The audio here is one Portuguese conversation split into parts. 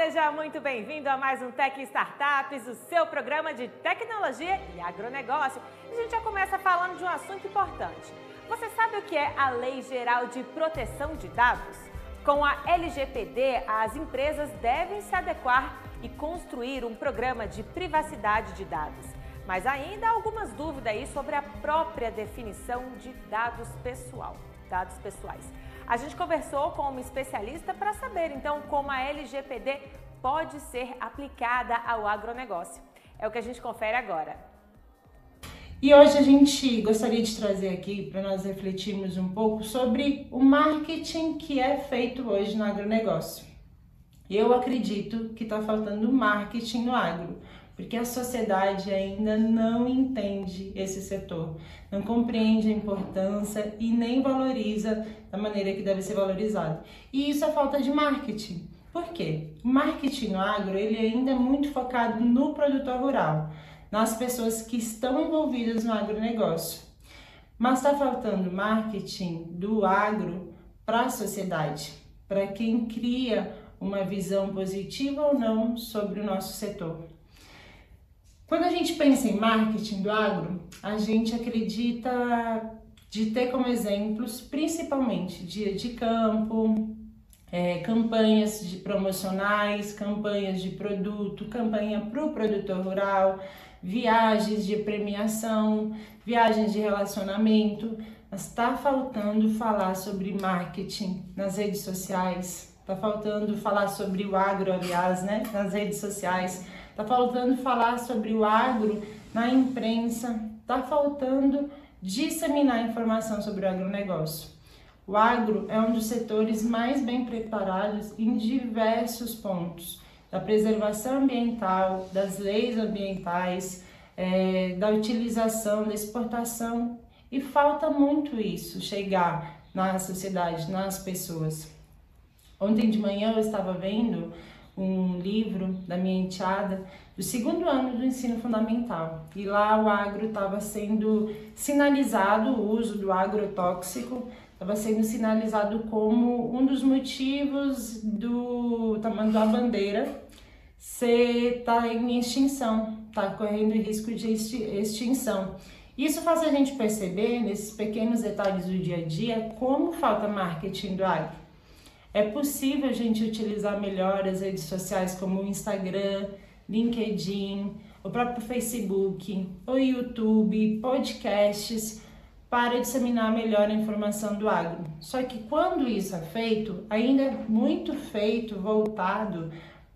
Seja muito bem-vindo a mais um Tech Startups, o seu programa de tecnologia e agronegócio. A gente já começa falando de um assunto importante. Você sabe o que é a Lei Geral de Proteção de Dados? Com a LGPD, as empresas devem se adequar e construir um programa de privacidade de dados. Mas ainda há algumas dúvidas aí sobre a própria definição de dados pessoais. A gente conversou com uma especialista para saber, então, como a LGPD pode ser aplicada ao agronegócio. É o que a gente confere agora. E hoje a gente gostaria de trazer aqui para nós refletirmos um pouco sobre o marketing que é feito hoje no agronegócio. Eu acredito que está faltando marketing no agro, porque a sociedade ainda não entende esse setor, não compreende a importância e nem valoriza da maneira que deve ser valorizado. E isso é falta de marketing. Por quê? O marketing no agro ele ainda é muito focado no produtor rural, nas pessoas que estão envolvidas no agronegócio. Mas está faltando marketing do agro para a sociedade, para quem cria uma visão positiva ou não sobre o nosso setor. Quando a gente pensa em marketing do agro, a gente acredita de ter como exemplos principalmente dia de campo, campanhas de promocionais, campanhas de produto, campanha para o produtor rural, viagens de premiação, viagens de relacionamento. Mas está faltando falar sobre marketing nas redes sociais, está faltando falar sobre o agro, aliás, nas redes sociais, está faltando falar sobre o agro na imprensa, está faltando disseminar informação sobre o agronegócio. O agro é um dos setores mais bem preparados em diversos pontos, da preservação ambiental, das leis ambientais, da utilização, da exportação, e falta muito isso chegar na sociedade, nas pessoas. Ontem de manhã eu estava vendo um livro da minha enteada do 2º ano do ensino fundamental, e lá o agro estava sendo sinalizado, o uso do agrotóxico estava sendo sinalizado como um dos motivos do tamanho da bandeira estar em extinção, está correndo risco de extinção. Isso faz a gente perceber, nesses pequenos detalhes do dia a dia, como falta marketing do agro. É possível a gente utilizar melhor as redes sociais como o Instagram, LinkedIn, o próprio Facebook, o YouTube, podcasts, para disseminar melhor a informação do agro. Só que quando isso é feito, ainda é muito feito voltado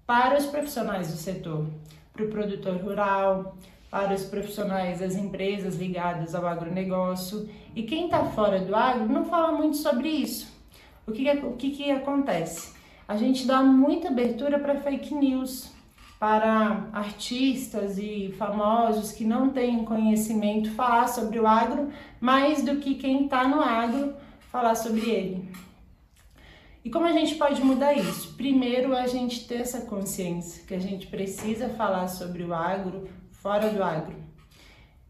para os profissionais do setor, para o produtor rural, para os profissionais das empresas ligadas ao agronegócio. E quem está fora do agro não fala muito sobre isso. O que acontece? A gente dá muita abertura para fake news, para artistas e famosos que não têm conhecimento falar sobre o agro, mais do que quem está no agro falar sobre ele. E como a gente pode mudar isso? Primeiro, a gente ter essa consciência que a gente precisa falar sobre o agro fora do agro.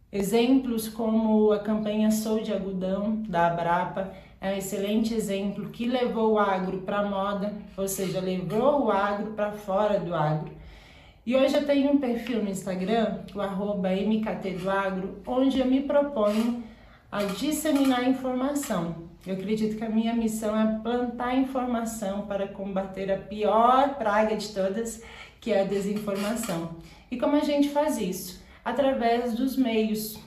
Exemplos como a campanha Sou de Algodão, da Abrapa, é um excelente exemplo que levou o agro para a moda, ou seja, levou o agro para fora do agro. E hoje eu tenho um perfil no Instagram, o @mktdoagro, onde eu me proponho a disseminar informação. Eu acredito que a minha missão é plantar informação para combater a pior praga de todas, que é a desinformação. E como a gente faz isso? Através dos meios.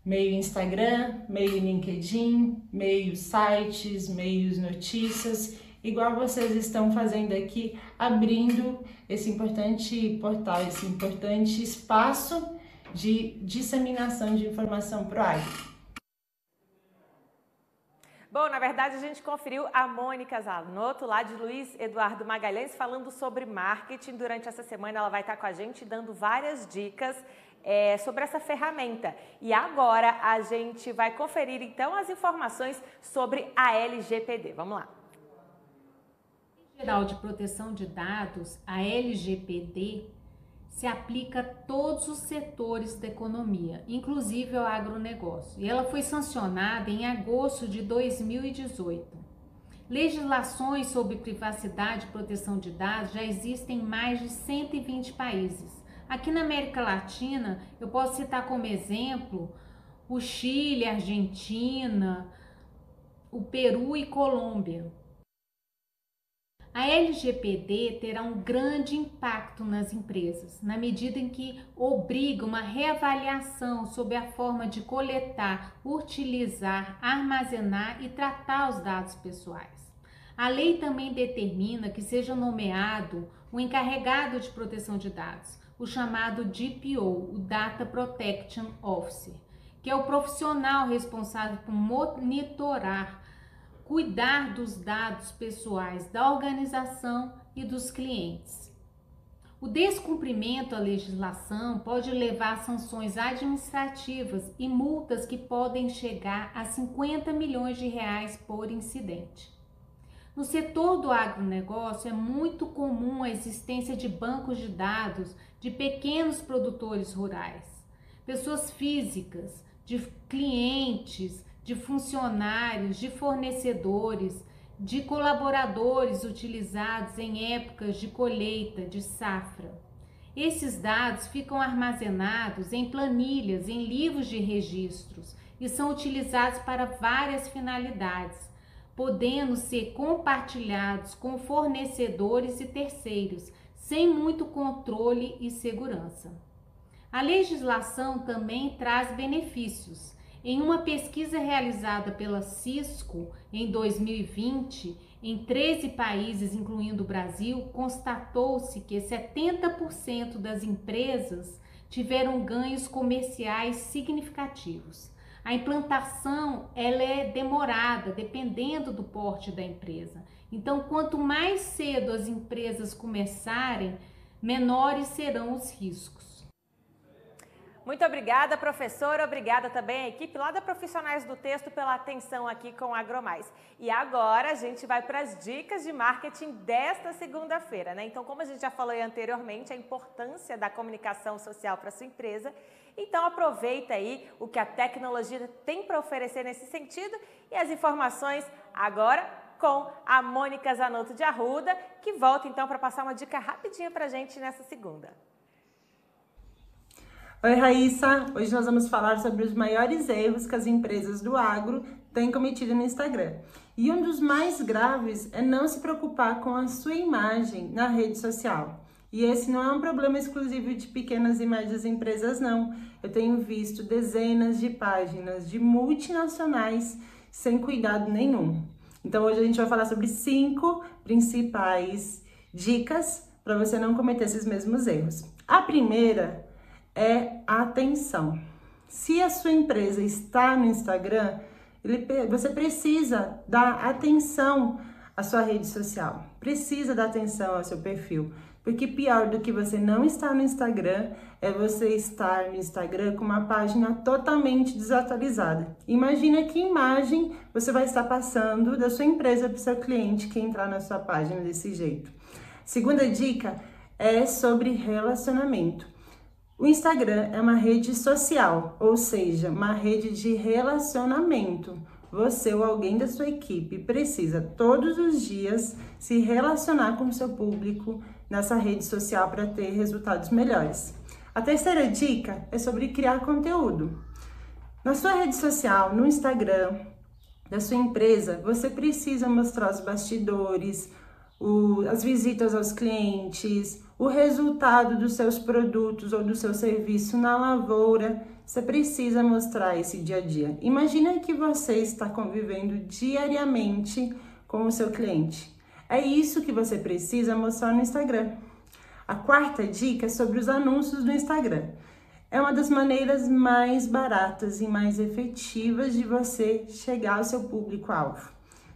Meio Instagram, meio LinkedIn, meio sites, meios notícias, igual vocês estão fazendo aqui, abrindo esse importante portal, esse importante espaço de disseminação de informação para o agro. Bom, na verdade a gente conferiu a Mônica Zanotto, lá de Luiz Eduardo Magalhães, falando sobre marketing. Durante essa semana ela vai estar com a gente dando várias dicas sobre essa ferramenta. E agora a gente vai conferir então as informações sobre a LGPD. Vamos lá. Lei Geral de Proteção de Dados, a LGPD, se aplica a todos os setores da economia, inclusive ao agronegócio. E ela foi sancionada em agosto de 2018. Legislações sobre privacidade e proteção de dados já existem em mais de 120 países. Aqui na América Latina, eu posso citar como exemplo o Chile, a Argentina, o Peru e Colômbia. A LGPD terá um grande impacto nas empresas, na medida em que obriga uma reavaliação sobre a forma de coletar, utilizar, armazenar e tratar os dados pessoais. A lei também determina que seja nomeado o encarregado de proteção de dados, o chamado DPO, o Data Protection Officer, que é o profissional responsável por monitorar, cuidar dos dados pessoais da organização e dos clientes. O descumprimento à legislação pode levar a sanções administrativas e multas que podem chegar a 50 milhões de reais por incidente. No setor do agronegócio é muito comum a existência de bancos de dados de pequenos produtores rurais, pessoas físicas, de clientes, de funcionários, de fornecedores, de colaboradores utilizados em épocas de colheita, de safra. Esses dados ficam armazenados em planilhas, em livros de registros e são utilizados para várias finalidades, podendo ser compartilhados com fornecedores e terceiros, sem muito controle e segurança. A legislação também traz benefícios. Em uma pesquisa realizada pela Cisco em 2020, em 13 países, incluindo o Brasil, constatou-se que 70% das empresas tiveram ganhos comerciais significativos. A implantação ela é demorada, dependendo do porte da empresa. Então, quanto mais cedo as empresas começarem, menores serão os riscos. Muito obrigada, professora. Obrigada também à equipe lá da Profissionais do Texto pela atenção aqui com o AgroMais. E agora a gente vai para as dicas de marketing desta segunda-feira, né? Então, como a gente já falou anteriormente, a importância da comunicação social para a sua empresa. Então, aproveita aí o que a tecnologia tem para oferecer nesse sentido e as informações agora com a Mônica Zanotto de Arruda, que volta então para passar uma dica rapidinha para a gente nessa segunda. Oi, Raíssa! Hoje nós vamos falar sobre os maiores erros que as empresas do agro têm cometido no Instagram. E um dos mais graves é não se preocupar com a sua imagem na rede social. E esse não é um problema exclusivo de pequenas e médias empresas, não. Eu tenho visto dezenas de páginas de multinacionais sem cuidado nenhum. Então hoje a gente vai falar sobre 5 principais dicas para você não cometer esses mesmos erros. A primeira é a atenção. Se a sua empresa está no Instagram, você precisa dar atenção à sua rede social, precisa dar atenção ao seu perfil, porque pior do que você não estar no Instagram é você estar no Instagram com uma página totalmente desatualizada. Imagina que imagem você vai estar passando da sua empresa para o seu cliente que entrar na sua página desse jeito. Segunda dica é sobre relacionamento. O Instagram é uma rede social, ou seja, uma rede de relacionamento. Você ou alguém da sua equipe precisa todos os dias se relacionar com o seu público nessa rede social para ter resultados melhores. A terceira dica é sobre criar conteúdo. Na sua rede social, no Instagram da sua empresa, você precisa mostrar os bastidores, as visitas aos clientes, o resultado dos seus produtos ou do seu serviço na lavoura. Você precisa mostrar esse dia a dia. Imagina que você está convivendo diariamente com o seu cliente. É isso que você precisa mostrar no Instagram. A quarta dica é sobre os anúncios do Instagram. É uma das maneiras mais baratas e mais efetivas de você chegar ao seu público-alvo.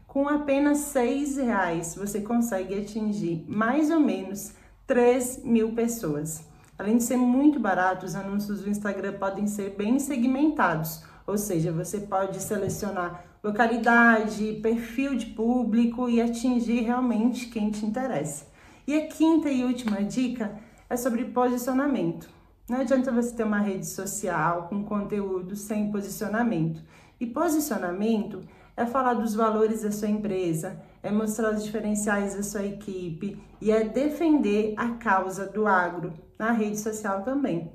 Com apenas R$6, você consegue atingir mais ou menos 3.000 pessoas. Além de ser muito barato, os anúncios do Instagram podem ser bem segmentados, ou seja, você pode selecionar localidade, perfil de público e atingir realmente quem te interessa. E a quinta e última dica é sobre posicionamento. Não adianta você ter uma rede social com conteúdo sem posicionamento. E posicionamento É falar dos valores da sua empresa, é mostrar os diferenciais da sua equipe e é defender a causa do agro na rede social também.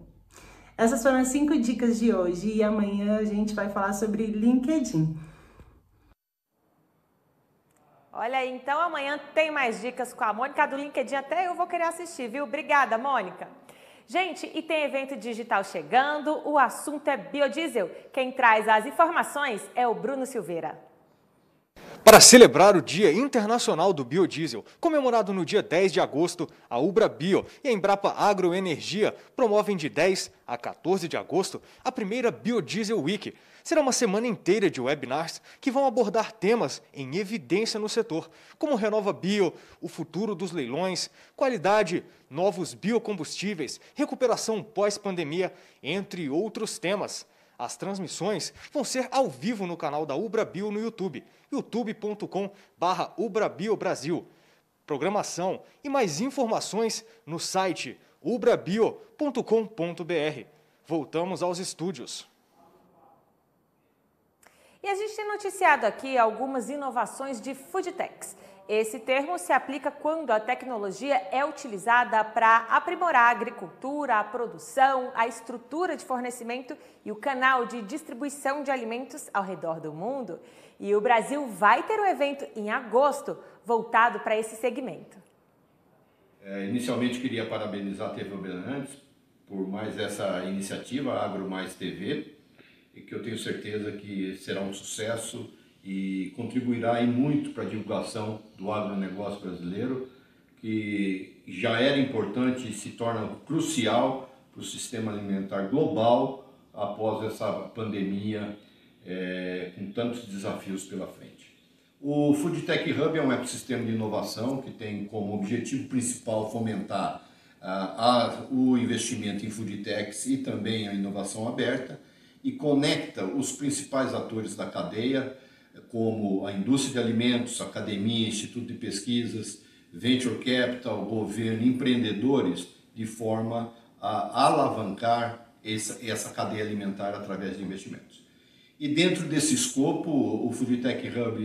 Essas foram as 5 dicas de hoje e amanhã a gente vai falar sobre LinkedIn. Olha aí, então amanhã tem mais dicas com a Mônica do LinkedIn, até eu vou querer assistir, viu? Obrigada, Mônica. Gente, e tem evento digital chegando, o assunto é biodiesel. Quem traz as informações é o Bruno Silveira. Para celebrar o Dia Internacional do Biodiesel, comemorado no dia 10 de agosto, a Ubra Bio e a Embrapa Agroenergia promovem de 10 a 14 de agosto a primeira Biodiesel Week. Será uma semana inteira de webinars que vão abordar temas em evidência no setor, como Renova Bio, o futuro dos leilões, qualidade, novos biocombustíveis, recuperação pós-pandemia, entre outros temas. As transmissões vão ser ao vivo no canal da Ubra Bio no YouTube, youtube.com/UbraBioBrasil. Programação e mais informações no site ubrabio.com.br. Voltamos aos estúdios. E a gente tem noticiado aqui algumas inovações de foodtechs. Esse termo se aplica quando a tecnologia é utilizada para aprimorar a agricultura, a produção, a estrutura de fornecimento e o canal de distribuição de alimentos ao redor do mundo. E o Brasil vai ter um evento em agosto voltado para esse segmento. Inicialmente queria parabenizar a TV Bandeirantes por mais essa iniciativa, Agro Mais TV, e que eu tenho certeza que será um sucesso e contribuirá muito para a divulgação do agronegócio brasileiro, que já era importante e se torna crucial para o sistema alimentar global após essa pandemia com tantos desafios pela frente. O Foodtech Hub é um ecossistema de inovação que tem como objetivo principal fomentar o investimento em foodtechs e também a inovação aberta, e conecta os principais atores da cadeia, como a indústria de alimentos, academia, instituto de pesquisas, venture capital, governo, empreendedores, de forma a alavancar essa cadeia alimentar através de investimentos. E dentro desse escopo, o Foodtech Hub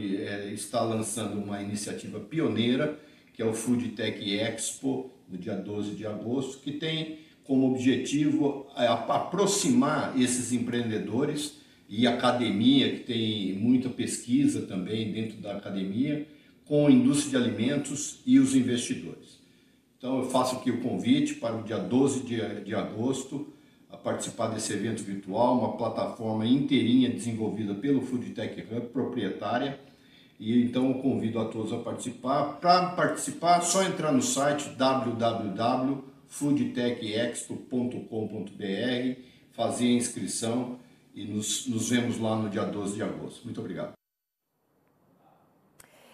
está lançando uma iniciativa pioneira, que é o Foodtech Expo, no dia 12 de agosto, que tem como objetivo aproximar esses empreendedores e academia, que tem muita pesquisa também dentro da academia, com a indústria de alimentos e os investidores. Então eu faço aqui o convite para o dia 12 de agosto, a participar desse evento virtual, uma plataforma inteirinha desenvolvida pelo Foodtech Hub, proprietária, e então eu convido a todos a participar. Para participar, só entrar no site www.foodtechexpo.com.br, fazer a inscrição e nos vemos lá no dia 12 de agosto. Muito obrigado.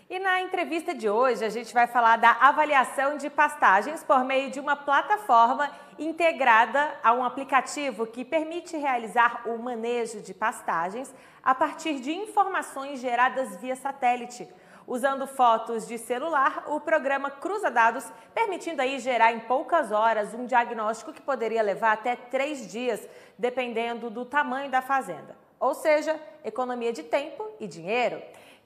E na entrevista de hoje a gente vai falar da avaliação de pastagens por meio de uma plataforma integrada a um aplicativo que permite realizar o manejo de pastagens a partir de informações geradas via satélite. Usando fotos de celular, o programa cruza dados, permitindo aí gerar em poucas horas um diagnóstico que poderia levar até 3 dias, dependendo do tamanho da fazenda. Ou seja, economia de tempo e dinheiro.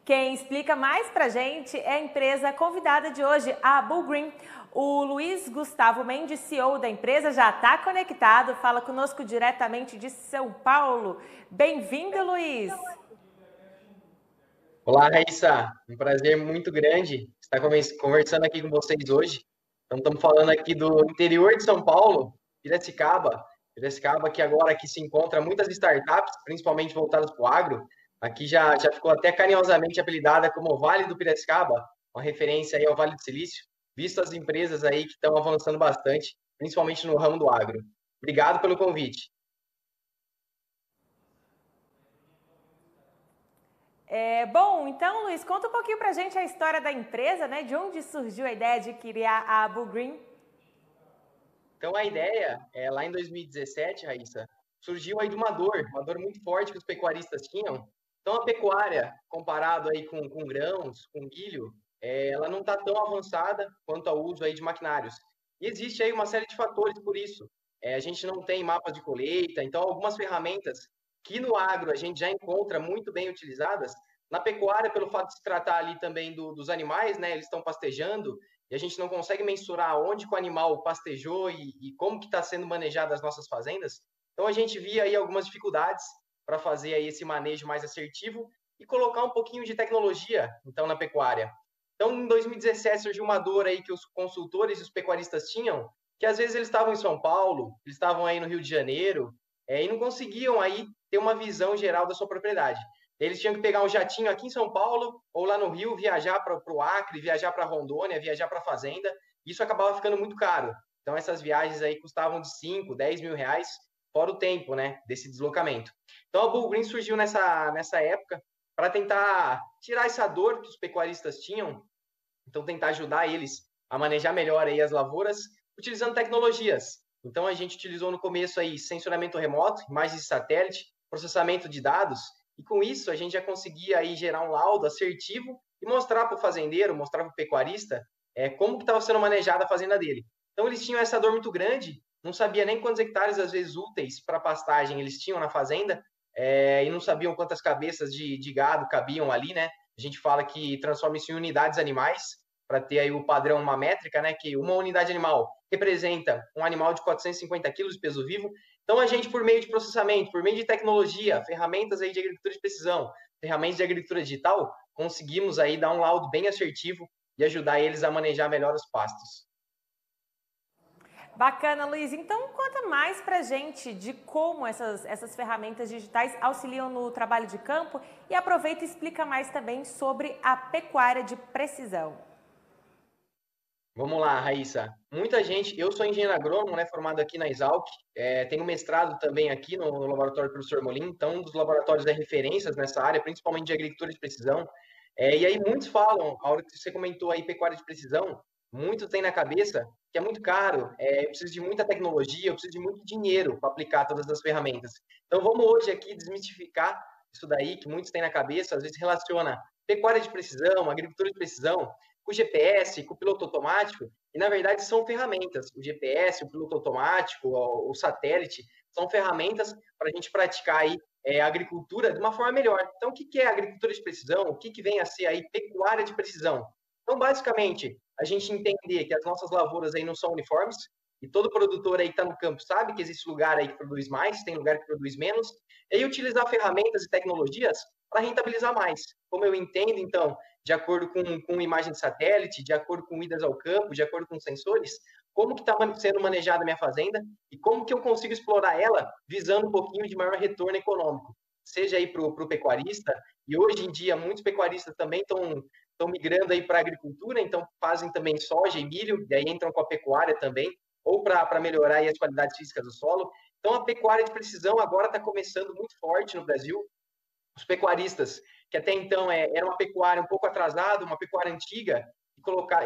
Quem explica mais pra gente é a empresa convidada de hoje, a Bullgreen. O Luiz Gustavo Mendes, CEO da empresa, já está conectado, fala conosco diretamente de São Paulo. Bem-vindo, Luiz! Olá, Raíssa. Um prazer muito grande estar conversando aqui com vocês hoje. Então, estamos falando aqui do interior de São Paulo, Piracicaba. Piracicaba que agora aqui se encontra muitas startups, principalmente voltadas para o agro. Aqui já ficou até carinhosamente apelidada como Vale do Piracicaba, uma referência aí ao Vale do Silício, visto as empresas aí que estão avançando bastante, principalmente no ramo do agro. Obrigado pelo convite. Bom, então, Luiz, conta um pouquinho pra gente a história da empresa, né? De onde surgiu a ideia de criar a Bullgreen? Então, a ideia, lá em 2017, Raíssa, surgiu aí de uma dor muito forte que os pecuaristas tinham. Então, a pecuária, comparado aí com grãos, com milho, ela não está tão avançada quanto ao uso aí de maquinários. E existe aí uma série de fatores por isso. A gente não tem mapas de colheita, então algumas ferramentas que no agro a gente já encontra muito bem utilizadas, Na pecuária, pelo fato de se tratar ali também dos animais, né, eles estão pastejando, e a gente não consegue mensurar onde que o animal pastejou e como que está sendo manejado as nossas fazendas. Então, a gente via aí algumas dificuldades para fazer aí esse manejo mais assertivo e colocar um pouquinho de tecnologia, então, na pecuária. Então, em 2017, surgiu uma dor aí que os consultores e os pecuaristas tinham, que às vezes eles estavam em São Paulo, eles estavam aí no Rio de Janeiro, e não conseguiam aí ter uma visão geral da sua propriedade. Eles tinham que pegar um jatinho aqui em São Paulo ou lá no Rio, viajar para o Acre, viajar para Rondônia, viajar para a fazenda. Isso acabava ficando muito caro. Então, essas viagens aí custavam de 5, 10 mil reais, fora o tempo, né, desse deslocamento. Então, a Bull Green surgiu nessa época para tentar tirar essa dor que os pecuaristas tinham, então tentar ajudar eles a manejar melhor aí as lavouras, utilizando tecnologias. Então, a gente utilizou no começo aí sensoramento remoto, imagens de satélite, processamento de dados, e com isso a gente já conseguia aí gerar um laudo assertivo e mostrar para o fazendeiro, mostrar para o pecuarista como que estava sendo manejada a fazenda dele. Então, eles tinham essa dor muito grande, não sabia nem quantos hectares, às vezes, úteis para pastagem eles tinham na fazenda, e não sabiam quantas cabeças de gado cabiam ali, né? A gente fala que transforma isso em unidades animais, para ter aí o padrão, uma métrica, né? Que uma unidade animal representa um animal de 450 quilos de peso vivo. Então, a gente, por meio de processamento, por meio de tecnologia, ferramentas aí de agricultura de precisão, ferramentas de agricultura digital, conseguimos aí dar um laudo bem assertivo e ajudar eles a manejar melhor os pastos. Bacana, Luiz. Então, conta mais pra gente de como essas ferramentas digitais auxiliam no trabalho de campo e aproveita e explica mais também sobre a pecuária de precisão. Vamos lá, Raíssa. Muita gente, eu sou engenheiro agrônomo, né, formado aqui na Exalc, tenho mestrado também aqui no laboratório do professor Molim, então um dos laboratórios referências nessa área, principalmente de agricultura de precisão. E aí muitos falam, a hora que você comentou aí pecuária de precisão, muitos têm na cabeça que é muito caro, eu preciso de muita tecnologia, eu preciso de muito dinheiro para aplicar todas as ferramentas. Então vamos hoje aqui desmistificar isso daí que muitos têm na cabeça, às vezes relaciona pecuária de precisão, agricultura de precisão, com o GPS, com o piloto automático, e na verdade são ferramentas. O GPS, o piloto automático, o satélite, são ferramentas para a gente praticar aí a agricultura de uma forma melhor. Então, o que é agricultura de precisão? O que vem a ser aí pecuária de precisão? Então, basicamente, a gente entender que as nossas lavouras aí não são uniformes, e todo produtor aí que está no campo sabe que existe lugar aí que produz mais, tem lugar que produz menos, e aí utilizar ferramentas e tecnologias para rentabilizar mais. Como eu entendo, então, de acordo com imagem de satélite, de acordo com idas ao campo, de acordo com sensores, como que está sendo manejada a minha fazenda e como que eu consigo explorar ela visando um pouquinho de maior retorno econômico, seja aí para o pecuarista, e hoje em dia muitos pecuaristas também estão migrando aí para a agricultura, então fazem também soja e milho, e aí entram com a pecuária também, ou para melhorar aí as qualidades físicas do solo. Então a pecuária de precisão agora está começando muito forte no Brasil. Os pecuaristas, que até então era uma pecuária um pouco atrasada, uma pecuária antiga,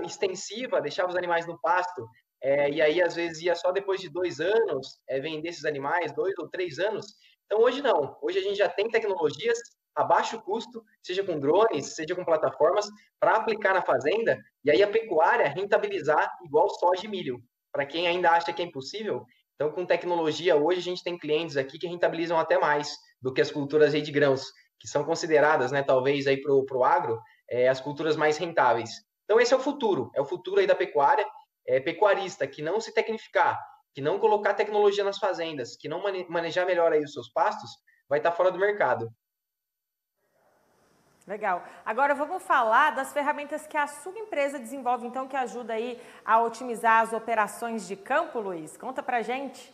extensiva, deixava os animais no pasto, e aí às vezes ia só depois de 2 anos vender esses animais, 2 ou 3 anos. Então hoje não, hoje a gente já tem tecnologias a baixo custo, seja com drones, seja com plataformas, para aplicar na fazenda, e aí a pecuária rentabilizar igual soja e milho. Para quem ainda acha que é impossível, então com tecnologia hoje a gente tem clientes aqui que rentabilizam até mais do que as culturas aí de grãos, que são consideradas, né, talvez aí para o agro, as culturas mais rentáveis. Então esse é o futuro aí da pecuária, pecuarista que não se tecnificar, que não colocar tecnologia nas fazendas, que não manejar melhor aí os seus pastos, vai estar fora do mercado. Legal. Agora vamos falar das ferramentas que a sua empresa desenvolve, então, que ajuda aí a otimizar as operações de campo, Luiz. Conta pra gente.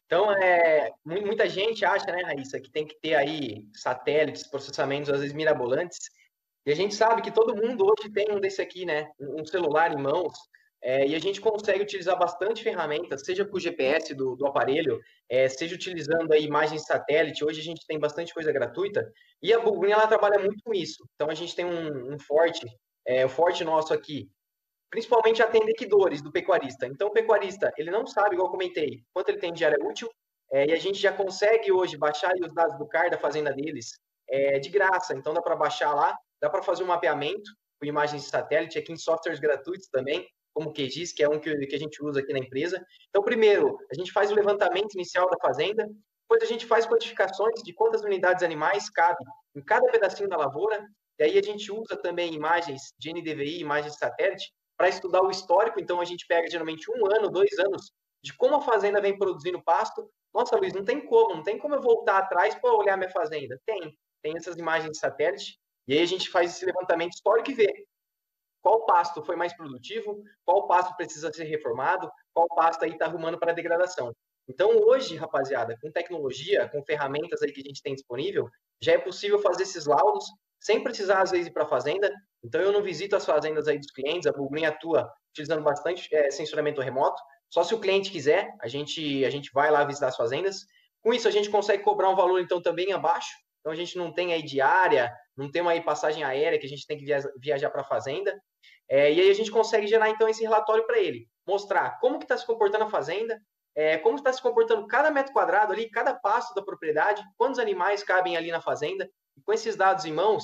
Então, muita gente acha, né, Raíssa, que tem que ter aí satélites, processamentos, às vezes mirabolantes, e a gente sabe que todo mundo hoje tem um desse aqui, né, um celular em mãos, e a gente consegue utilizar bastante ferramentas, seja com o GPS do aparelho, seja utilizando a imagem de satélite. Hoje a gente tem bastante coisa gratuita, e a Bull Green, ela trabalha muito com isso. Então a gente tem um forte, o forte nosso aqui, principalmente atender dores do pecuarista. Então o pecuarista, ele não sabe, igual eu comentei, quanto ele tem de área útil, e a gente já consegue hoje baixar os dados do CAR da fazenda deles de graça. Então dá para baixar lá, dá para fazer um mapeamento com imagens de satélite, aqui em softwares gratuitos também, como o QGIS, que é um que a gente usa aqui na empresa. Então, primeiro, a gente faz o levantamento inicial da fazenda, Depois a gente faz quantificações de quantas unidades animais cabe em cada pedacinho da lavoura. E aí a gente usa também imagens de NDVI, imagens de satélite, para estudar o histórico. Então a gente pega geralmente 1 ano, 2 anos de como a fazenda vem produzindo pasto. Nossa, Luiz, não tem como eu voltar atrás para olhar minha fazenda. Tem essas imagens de satélite. E aí a gente faz esse levantamento histórico e vê qual pasto foi mais produtivo, qual pasto precisa ser reformado, qual pasto aí está arrumando para degradação. Então, hoje, rapaziada, com tecnologia, com ferramentas aí que a gente tem disponível, já é possível fazer esses laudos sem precisar, às vezes, ir para a fazenda. Então, eu não visito as fazendas aí dos clientes, a Bullgreen atua utilizando bastante sensoramento remoto. Só se o cliente quiser, a gente vai lá visitar as fazendas. Com isso, a gente consegue cobrar um valor, então, também abaixo. Então, a gente não tem aí diária, não tem aí passagem aérea que a gente tem que viajar para a fazenda. E aí a gente consegue gerar, então, esse relatório para ele. Mostrar como que está se comportando a fazenda, como está se comportando cada metro quadrado ali, cada pasto da propriedade, quantos animais cabem ali na fazenda. E com esses dados em mãos,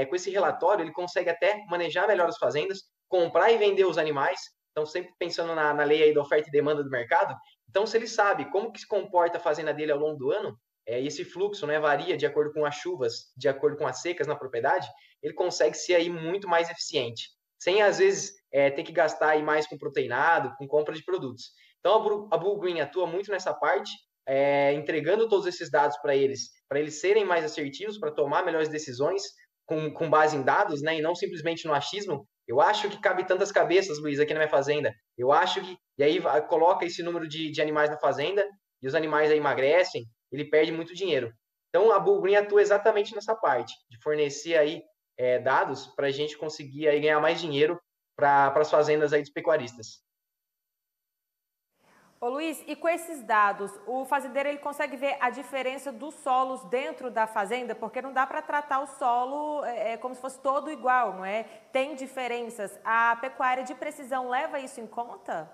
com esse relatório, ele consegue até manejar melhor as fazendas, comprar e vender os animais. Então, sempre pensando na lei aí da oferta e demanda do mercado. Então, se ele sabe como que se comporta a fazenda dele ao longo do ano, e esse fluxo, né, varia de acordo com as chuvas, de acordo com as secas na propriedade, ele consegue ser aí muito mais eficiente, sem, às vezes, ter que gastar aí mais com proteinado, com compra de produtos. Então, a Bullgreen atua muito nessa parte, entregando todos esses dados para eles serem mais assertivos, para tomar melhores decisões com base em dados, né, e não simplesmente no achismo. Eu acho que cabe tantas cabeças, Luiz, aqui na minha fazenda. Eu acho que... E aí coloca esse número de animais na fazenda e os animais aí emagrecem, ele perde muito dinheiro. Então, a Bullgreen atua exatamente nessa parte, de fornecer aí dados para a gente conseguir aí ganhar mais dinheiro para as fazendas aí dos pecuaristas. Ô Luiz, e com esses dados, o fazendeiro ele consegue ver a diferença dos solos dentro da fazenda? Porque não dá para tratar o solo como se fosse todo igual, não é? Tem diferenças. A pecuária de precisão leva isso em conta?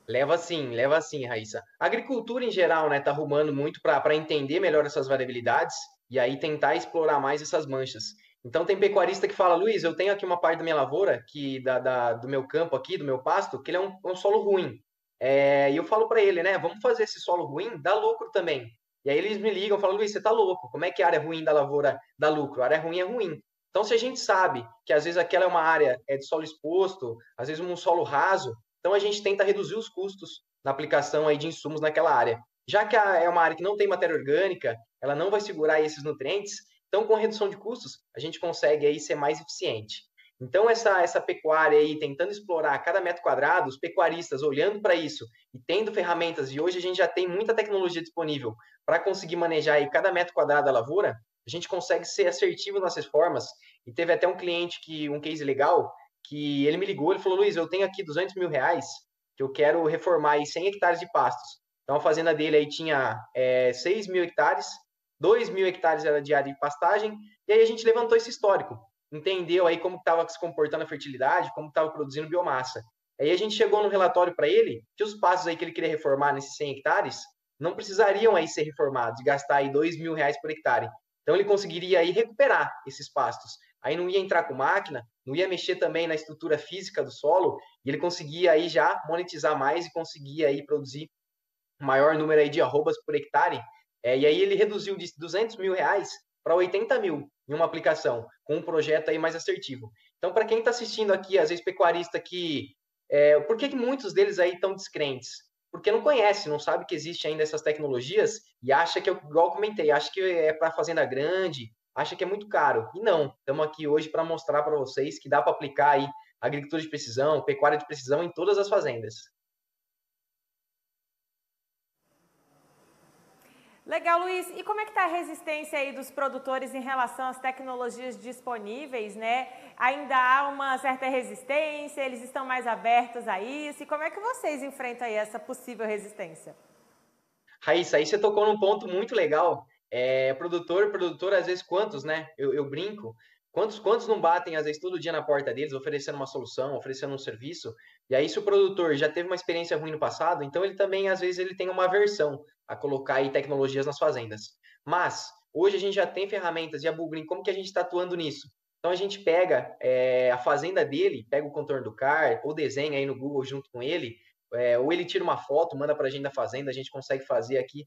Leva sim, Raíssa. A agricultura em geral, né, tá arrumando muito para entender melhor essas variabilidades e aí tentar explorar mais essas manchas. Então tem pecuarista que fala, Luiz, eu tenho aqui uma parte da minha lavoura, que do meu campo aqui, do meu pasto, que ele é um solo ruim. E eu falo para ele, né, vamos fazer esse solo ruim, dá lucro também. E aí eles me ligam, falam, Luiz, você tá louco? Como é que a área ruim da lavoura dá lucro? A área ruim é ruim. Então, se a gente sabe que às vezes aquela é uma área de solo exposto, às vezes um solo raso, então a gente tenta reduzir os custos na aplicação aí de insumos naquela área. Já que é uma área que não tem matéria orgânica, ela não vai segurar esses nutrientes, então com redução de custos, a gente consegue aí ser mais eficiente. Então essa pecuária aí, tentando explorar cada metro quadrado, os pecuaristas olhando para isso e tendo ferramentas, e hoje a gente já tem muita tecnologia disponível para conseguir manejar aí cada metro quadrado da lavoura, a gente consegue ser assertivo nas reformas. E teve até um cliente, um case legal, que ele me ligou, ele falou, Luiz, eu tenho aqui 200 mil reais que eu quero reformar aí 100 hectares de pastos. Então a fazenda dele aí tinha 6 mil hectares, 2 mil hectares era de área de pastagem, e aí a gente levantou esse histórico, entendeu aí como estava se comportando a fertilidade, como estava produzindo biomassa. Aí a gente chegou no relatório para ele que os pastos aí que ele queria reformar nesses 100 hectares não precisariam aí ser reformados, gastar aí 2 mil reais por hectare. Então ele conseguiria aí recuperar esses pastos. Aí não ia entrar com máquina, não ia mexer também na estrutura física do solo, e ele conseguia aí já monetizar mais e conseguia aí produzir maior número aí de arrobas por hectare. E aí ele reduziu de 200 mil reais para 80 mil em uma aplicação, com um projeto aí mais assertivo. Então, para quem está assistindo aqui, às vezes pecuarista por que muitos deles aí estão descrentes? Porque não conhece, não sabe que existe ainda essas tecnologias e acha que, igual eu comentei, acha que é para fazenda grande, acha que é muito caro. E não, estamos aqui hoje para mostrar para vocês que dá para aplicar aí agricultura de precisão, pecuária de precisão em todas as fazendas. Legal, Luiz. E como é que está a resistência aí dos produtores em relação às tecnologias disponíveis, né? Ainda há uma certa resistência, eles estão mais abertos a isso. E como é que vocês enfrentam aí essa possível resistência? Raíssa, aí você tocou num ponto muito legal. Produtor, às vezes, quantos, né? Eu brinco. Quantos não batem, às vezes, todo dia na porta deles, oferecendo uma solução, oferecendo um serviço? E aí, se o produtor já teve uma experiência ruim no passado, então ele também, às vezes, ele tem uma aversão a colocar aí tecnologias nas fazendas. Mas, hoje a gente já tem ferramentas, e a Bullgreen, como que a gente está atuando nisso? Então, a gente pega a fazenda dele, pega o contorno do CAR, ou desenha aí no Google junto com ele, ou ele tira uma foto, manda para a gente da fazenda, a gente consegue fazer aqui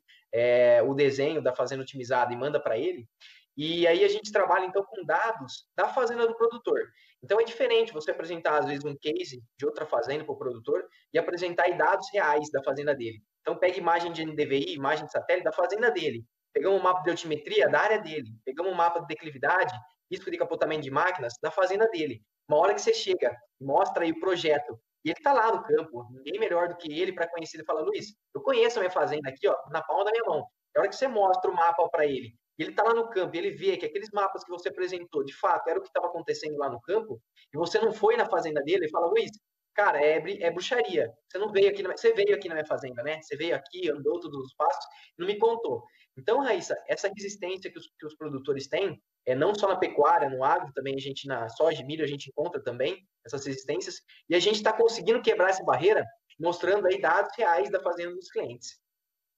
o desenho da fazenda otimizada e manda para ele. E aí a gente trabalha, então, com dados da fazenda do produtor. Então, é diferente você apresentar, às vezes, um case de outra fazenda para o produtor e apresentar aí dados reais da fazenda dele. Então, pega imagem de NDVI, imagem de satélite da fazenda dele. Pegamos um mapa de altimetria da área dele. Pegamos um mapa de declividade, risco de capotamento de máquinas da fazenda dele. Uma hora que você chega e mostra aí o projeto, e ele está lá no campo, ninguém melhor do que ele para conhecer. Ele fala, Luiz, eu conheço a minha fazenda aqui, ó, na palma da minha mão. Na hora que você mostra o mapa para ele, e ele está lá no campo, e ele vê que aqueles mapas que você apresentou, de fato, era o que estava acontecendo lá no campo, e você não foi na fazenda dele, ele fala, Luiz, cara, é bruxaria. Você não veio aqui, você veio aqui na minha fazenda, né? Você veio aqui, andou todos os passos, e não me contou. Então, Raíssa, essa resistência que os produtores têm, não só na pecuária, no agro, também a gente, na soja e milho, a gente encontra também essas resistências, e a gente está conseguindo quebrar essa barreira, mostrando aí dados reais da fazenda dos clientes.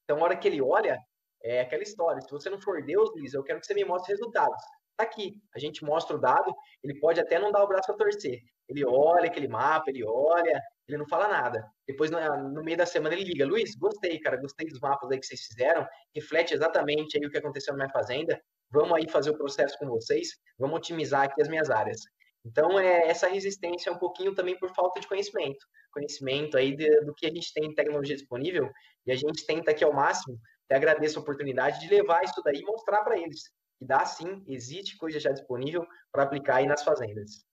Então, a hora que ele olha, é aquela história, se você não for Deus, Luiz, eu quero que você me mostre resultados. Tá aqui, a gente mostra o dado, ele pode até não dar o braço a torcer. Ele olha aquele mapa, ele olha, ele não fala nada. Depois, no meio da semana, ele liga, Luiz, gostei, cara, gostei dos mapas aí que vocês fizeram, reflete exatamente aí o que aconteceu na minha fazenda, vamos aí fazer o processo com vocês, vamos otimizar aqui as minhas áreas. Então, essa resistência é um pouquinho também por falta de conhecimento aí do que a gente tem de tecnologia disponível, e a gente tenta aqui ao máximo, até agradeço a oportunidade de levar isso daí e mostrar para eles que dá sim, existe coisa já disponível para aplicar aí nas fazendas.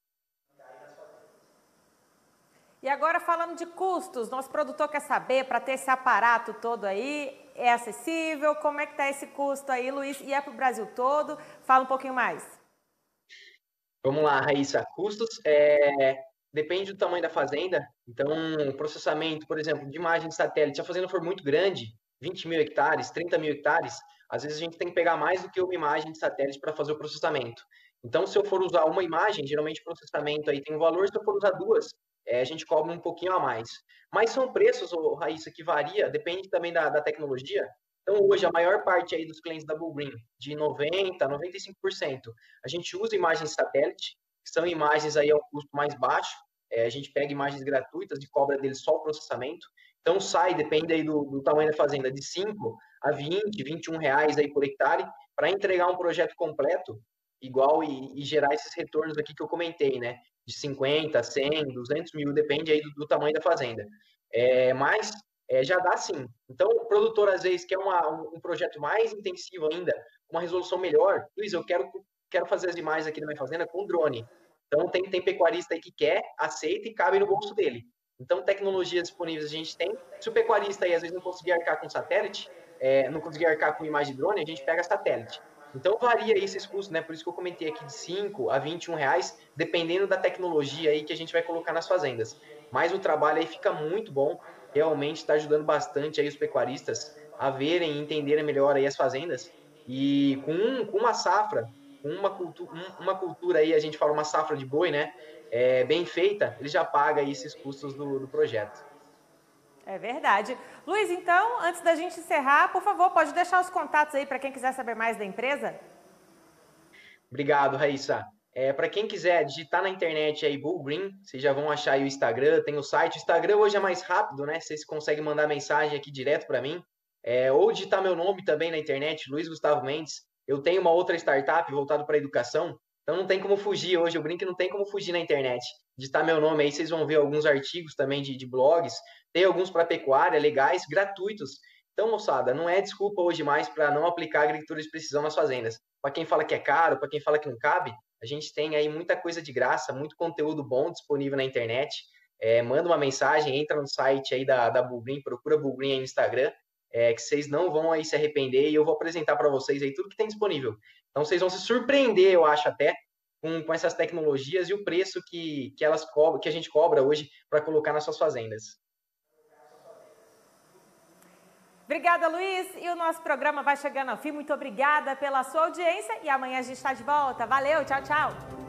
E agora falando de custos, nosso produtor quer saber, para ter esse aparato todo aí, é acessível? Como é que está esse custo aí, Luiz? E é para o Brasil todo? Fala um pouquinho mais. Vamos lá, Raíssa. Custos, depende do tamanho da fazenda. Então, o processamento, por exemplo, de imagem de satélite, se a fazenda for muito grande, 20 mil hectares, 30 mil hectares, às vezes a gente tem que pegar mais do que uma imagem de satélite para fazer o processamento. Então, se eu for usar uma imagem, geralmente o processamento aí tem um valor, se eu for usar duas, a gente cobra um pouquinho a mais. Mas são preços, Raíssa, que varia, depende também da tecnologia. Então, hoje, a maior parte aí dos clientes da Bull Green, de 90% a 95%, a gente usa imagens de satélite, que são imagens aí a um custo mais baixo. A gente pega imagens gratuitas e cobra deles só o processamento. Então, depende aí do tamanho da fazenda, de 5 a 20, 21 reais aí por hectare, para entregar um projeto completo, igual e gerar esses retornos aqui que eu comentei, né? De 50, 100, 200 mil, depende aí do tamanho da fazenda. Mas já dá sim. Então, o produtor, às vezes, quer um projeto mais intensivo ainda, uma resolução melhor. Luiz, eu quero fazer as imagens aqui na minha fazenda com drone. Então, tem pecuarista aí que quer, aceita e cabe no bolso dele. Então, tecnologias disponíveis a gente tem. Se o pecuarista aí, às vezes, não conseguir arcar com satélite, não conseguir arcar com imagem de drone, a gente pega satélite. Então, varia esses custos, né? Por isso que eu comentei aqui de 5 a 21 reais, dependendo da tecnologia aí que a gente vai colocar nas fazendas. Mas o trabalho aí fica muito bom, realmente está ajudando bastante aí os pecuaristas a verem e entenderem melhor aí as fazendas. E com uma safra, com uma cultura aí, a gente fala uma safra de boi, né? Bem feita, ele já paga aí esses custos do projeto. É verdade. Luiz, então, antes da gente encerrar, por favor, pode deixar os contatos aí para quem quiser saber mais da empresa? Obrigado, Raíssa. Para quem quiser digitar na internet aí Bull Green, vocês já vão achar aí o Instagram, tem o site. O Instagram hoje é mais rápido, né? Vocês conseguem mandar mensagem aqui direto para mim. Ou digitar meu nome também na internet, Luiz Gustavo Mendes. Eu tenho uma outra startup voltada para a educação, então não tem como fugir hoje. Eu brinco que não tem como fugir na internet. Digitar meu nome aí, vocês vão ver alguns artigos também de blogs. Tem alguns para pecuária, legais, gratuitos. Então, moçada, não é desculpa hoje mais para não aplicar agricultura de precisão nas fazendas. Para quem fala que é caro, para quem fala que não cabe, a gente tem aí muita coisa de graça, muito conteúdo bom disponível na internet. Manda uma mensagem, entra no site aí da Bull Green, procura Bull Green aí no Instagram, que vocês não vão aí se arrepender e eu vou apresentar para vocês aí tudo que tem disponível. Então, vocês vão se surpreender, eu acho até, com essas tecnologias e o preço que a gente cobra hoje para colocar nas suas fazendas. Obrigada, Luiz. E o nosso programa vai chegando ao fim. Muito obrigada pela sua audiência e amanhã a gente está de volta. Valeu, tchau, tchau.